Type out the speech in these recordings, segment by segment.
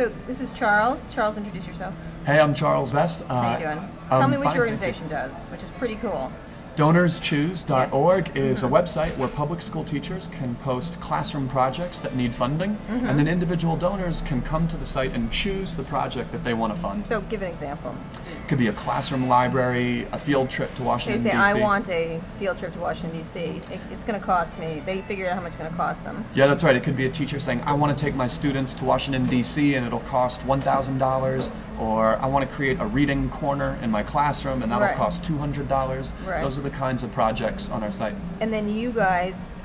So this is Charles. Charles, introduce yourself. Hey, I'm Charles Best. How you doing? Tell me what your organization does, which is pretty cool. DonorsChoose.org is a website where public school teachers can post classroom projects that need funding, and then individual donors can come to the site and choose the project that they want to fund. So give an example. It could be a classroom library, a field trip to Washington, D.C. I want a field trip to Washington, D.C. It's going to cost me. They figure out how much it's going to cost them. Yeah, that's right. It could be a teacher saying, I want to take my students to Washington, D.C. and it'll cost $1,000, or I want to create a reading corner in my classroom and that'll cost $200. Right. Those are the kinds of projects on our site. And then you guys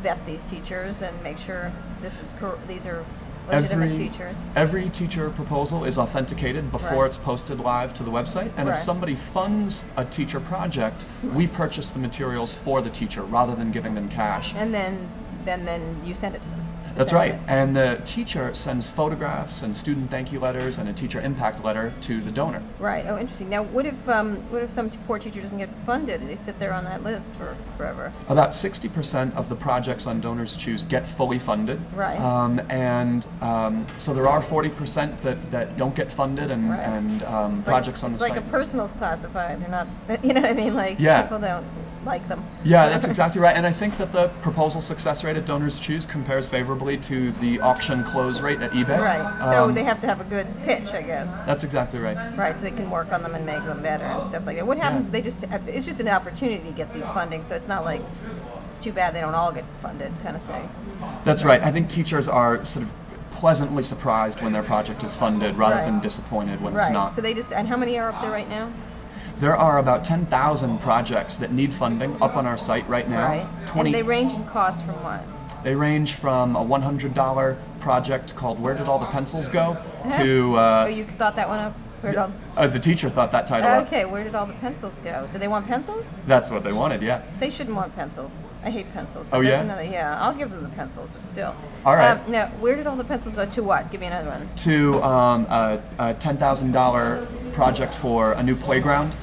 vet these teachers and make sure these are legitimate teachers. Every teacher proposal is authenticated before it's posted live to the website, and if somebody funds a teacher project, we purchase the materials for the teacher rather than giving them cash. And then you send it to them. That's right, and the teacher sends photographs and student thank you letters and a teacher impact letter to the donor. Right. Oh, interesting. Now, what if some poor teacher doesn't get funded and they sit there on that list for forever? About 60% of the projects on Donors Choose get fully funded. Right. So there are 40% that don't get funded, and projects on the site. It's like a personal's classified. They're not. You know what I mean? Like people don't like them. Yeah, that's exactly right. And I think that the proposal success rate at Donors Choose compares favorably to the auction close rate at eBay. Right. So they have to have a good pitch, I guess. That's exactly right. Right. So they can work on them and make them better and stuff like that. What happens? They it's just an opportunity to get these funding. So it's not like it's too bad they don't all get funded, kind of thing. That's right. I think teachers are sort of pleasantly surprised when their project is funded rather than disappointed when it's not. So and how many are up there right now? There are about 10,000 projects that need funding up on our site right now. Right. And they range in cost from what? They range from a $100 project called Where Did All the Pencils Go? To... oh, you thought that one up? The teacher thought that title up. Okay, where did all the pencils go? Did they want pencils? That's what they wanted, yeah. They shouldn't want pencils. I hate pencils. Oh, yeah? Yeah, I'll give them the pencils, but still. All right. Now, where did all the pencils go? To what? Give me another one. To a $10,000 project for a new playground.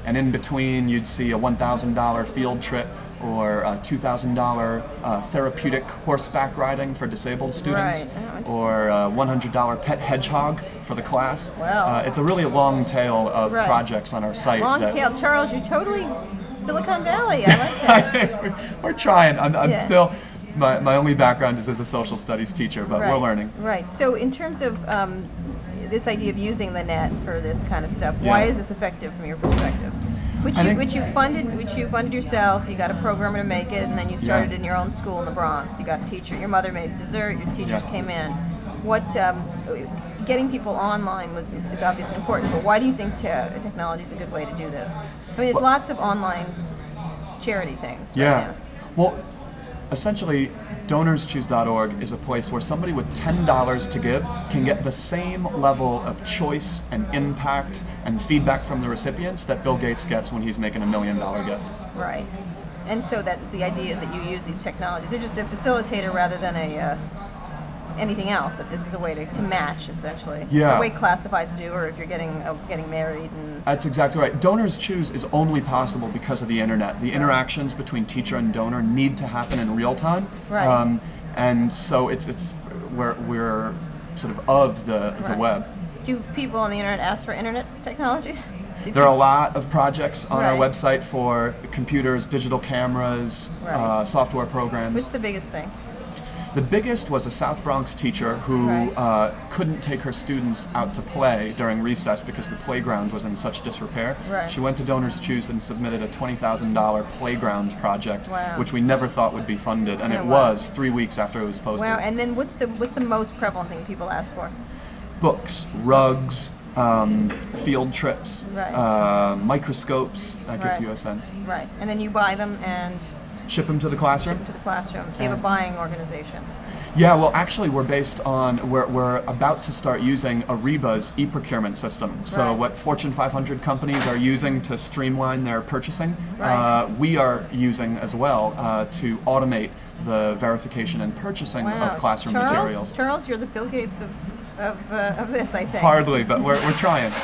And in between, you'd see a $1,000 field trip or a $2,000 therapeutic horseback riding for disabled students, or a $100 pet hedgehog for the class. Wow. It's a really long tail of projects on our site. Long tail. Charles, you're totally Silicon Valley. I like that. We're trying. I'm still, my only background is as a social studies teacher, but we're learning. Right. So in terms of this idea of using the net for this kind of stuff, why is this effective from your perspective? Which you funded yourself. You got a programmer to make it, and then you started in your own school in the Bronx. You got a teacher. Your mother made dessert. Your teachers came in. What getting people online is obviously important. But why do you think technology is a good way to do this? I mean, there's lots of online charity things. Right now. Well, essentially, DonorsChoose.org is a place where somebody with $10 to give can get the same level of choice and impact and feedback from the recipients that Bill Gates gets when he's making $1 million gift. Right. And so that the idea is that you use these technologies. They're just a facilitator rather than anything else. That this is a way to match, essentially. Yeah. The way classifieds do, or if you're getting married. That's exactly right. Donors Choose is only possible because of the internet. The interactions between teacher and donor need to happen in real time. Right. And so we're sort of the web. Do people on the internet ask for internet technologies? There are a lot of projects on our website for computers, digital cameras, software programs. What's the biggest thing? The biggest was a South Bronx teacher who couldn't take her students out to play during recess because the playground was in such disrepair. Right. She went to Donors Choose and submitted a $20,000 playground project, which we never thought would be funded, and it was 3 weeks after it was posted. Wow! And then what's the most prevalent thing people ask for? Books, rugs, field trips, microscopes. That gives you a sense. Right. And then you buy them and ship them to the classroom? Ship them to the classroom. So you have a buying organization. Yeah, well, actually, we're about to start using Ariba's e-procurement system. So what Fortune 500 companies are using to streamline their purchasing, we are using as well to automate the verification and purchasing of classroom materials. Charles, you're the Bill Gates of this, I think. Hardly, but we're trying.